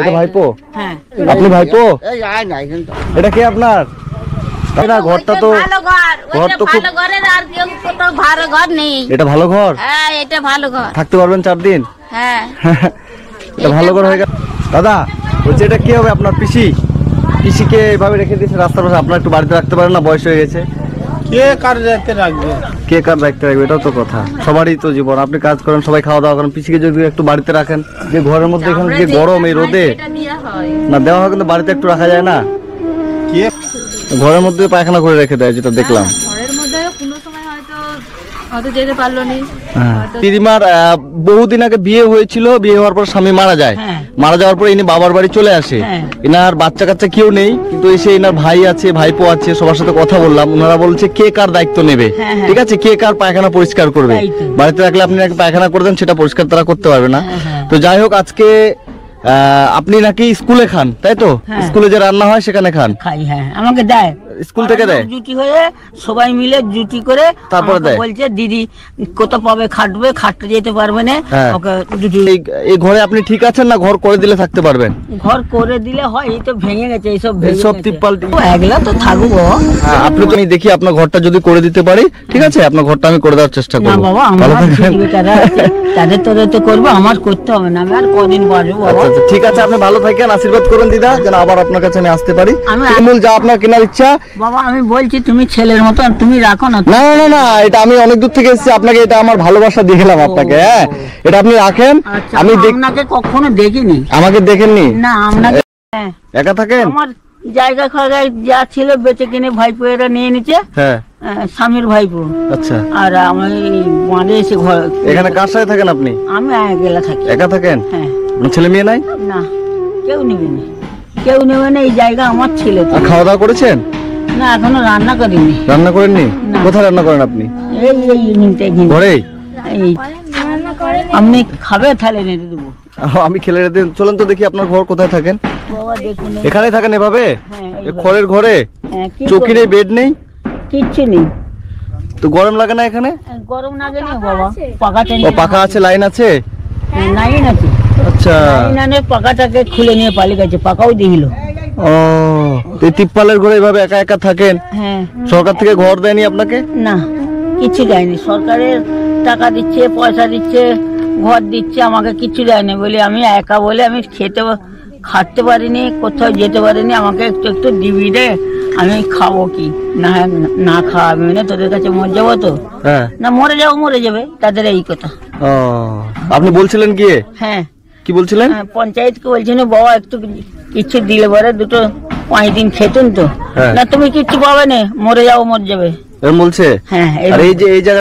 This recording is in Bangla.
এটা ভাইপো? হ্যাঁ। আপনি ভাইপো? এটা কে আপনার? ঘরটা তো ঘর তো খুব ঘরের আর কেউ কোথাও ভালো ঘর নেই। এটা ভালো ঘর? হ্যাঁ, এটা ভালো ঘর। থাকতে পারবেন 4 দিন? হ্যাঁ। এটা ভালো ঘর হয়ে গেল। দাদা বলছি এটা কি হবে আপনার পিসি? পিসিকে এভাবে রেখে দিয়েছে রাস্তার পাশে, আপনার একটু বাড়িতে রাখতে পারেন না? বয়স হয়ে গেছে। কে কার দায়িত্বে রাখবে? কে কার দায়িত্বে রাখবে এটাও তো কথা। সবারই তো জীবন, আপনি কাজ করেন, সবাই খাওয়া দাওয়া করেন, পিসিকে যদি একটু বাড়িতে রাখেন, যে ঘরের মধ্যে এখানে যে গরম এই রোদে না দেওয়া হয়, কিন্তু বাড়িতে একটু রাখা যায় না? কে ঘরের মধ্যে পায়খানা করে রেখে দেয়, যেটা দেখলাম। ঘরের মধ্যে কোনো সময় হয়তো যেতে পারলো নি। দিদিমার বহুদিন আগে বিয়ে হয়েছিল, বিয়ে হওয়ার পর স্বামী মারা যায়। মারা যাওয়ার পর ইনি বাবার বাড়ি চলে আসে। এনার বাচ্চা কাচ্চা কেউ নেই, কিন্তু এসে এনার ভাই আছে, ভাইপো আছে, সবার সাথে কথা বললাম। ওনারা বলছে কে কার দায়িত্ব নেবে, ঠিক আছে, কে কার পায়খানা পরিষ্কার করবে। বাড়িতে রাখলে আপনি পায়খানা করে দেন, সেটা পরিষ্কার তারা করতে পারবে না। তো যাই হোক, আজকে আপনি নাকি স্কুলে খান, তাই তো? স্কুলে যে রান্না হয় সেখানে খান? খাই। হ্যাঁ, আমাকে দেয়, স্কুল থেকে দেয়। জুটি হয়ে সবাই মিলে জুটি করে তারপরে দেয়। বলছে দিদি কত পাবে, খাটবে, খাটতে যেতে পারবে না। ওকে জুটি। এই ঘরে আপনি ঠিক আছেন না? ঘর করে দিলে থাকতে পারবেন? ঘর করে দিলে হয়, এই তো ভেঙে গেছে, এইসব সব তিপ্পাল। একলা তো থাকবো। আপনি তো আমি দেখি আপনার ঘরটা যদি করে দিতে পারি, ঠিক আছে, আপনার ঘরটা আমি করে দেওয়ার চেষ্টা না করব। বাবা, আমার তাদের তোদের তো করবো, আমার করতে হবে না। আমি আর কদিন বাড়বো বাবা। আচ্ছা ঠিক আছে, আপনি ভালো থাকেন, আশীর্বাদ করেন দিদা, যেন আবার আপনার কাছে আমি আসতে পারি। মূল যা আপনার কেনার ইচ্ছা। বাবা আমি বলছি, তুমি ছেলের মতো, তুমি রাখো না। না না না, এটা আমি অনেক দূর থেকে এসেছি, আপনাকে এটা আমার ভালোবাসা দিয়ে গেলাম আপনাকে। হ্যাঁ, এটা আপনি রাখেন। আমি আপনাকে কখনো দেখিনি। আমাকে দেখেননি? না, আপনাকে একা থাকেন? আমার জায়গা খাগায় যা ছিল বেঁচে কিনে ভাইপো এরা নিয়ে নিচ্ছে। হ্যাঁ, স্বামীর ভাইপো। আচ্ছা। আর আমি বাঁধে এসে ঘর। এখানে কার সাথে থাকেন আপনি? আমি একলা থাকি। একা থাকেন? হ্যাঁ। ছেলে মেয়ে নাই? না, কেউ নেবে না, কেউ নেবে না। এই জায়গা আমার ছিল। খাওয়া দাওয়া করেছেন? না, এখনো রান্না করিনি। রান্না করেননি? কোথায় রান্না করেন আপনি? এই ঘরেই? আপনি খাবে তাহলে নেড়ে দেবো। আমি খেলে দিন। চলেন তো দেখি আপনার ঘর কোথায় থাকেন। বাবা দেখুন, এখানে থাকেন এভাবে? খড়ের ঘরে? কি চৌকি নেই, বেড নেই, কিচ্ছু নেই। তো গরম লাগে না এখানে? গরম লাগে না বাবা, পাকাটা ও পাখা আছে, লাইন আছে? লাইন আছে। আচ্ছা, লাইনে পাকাটাকে খুলে নিয়ে পালিয়ে গেছে, পাকাও দিল। ও, এই তিপ্পালের ঘরে এভাবে একা একা থাকেন? হ্যাঁ। সরকার থেকে ঘর দেয়নি আপনাকে? না, কিছু দেয়নি। সরকারের টাকা দিচ্ছে, পয়সা দিচ্ছে, ঘর দিচ্ছে, আমাকে কিছু দেয়নি। বলে আমি একা, বলে আমি খাটতে পারিনি, কোথাও যেতে পারিনি। আমাকে একটু একটু দিবি রে, আমি খাবো কি না? না খাওয়াবি না, তোদের কাছে মরে যাবো তো? না, মরে যাবো, মরে যাবে, তাদের এই কথা। ও, আপনি বলছিলেন গিয়ে? হ্যাঁ। কি বলছিলেন? পঞ্চায়েতকে বলছেন বাবা একটু কিছু দিলে পরে 2-5 দিন খেতেন তো। না, তুমি কিচ্ছু পাবে না, মরে যাবো, মরে যাবে এরকম বলছে? হ্যাঁ। এই যে এই জায়গা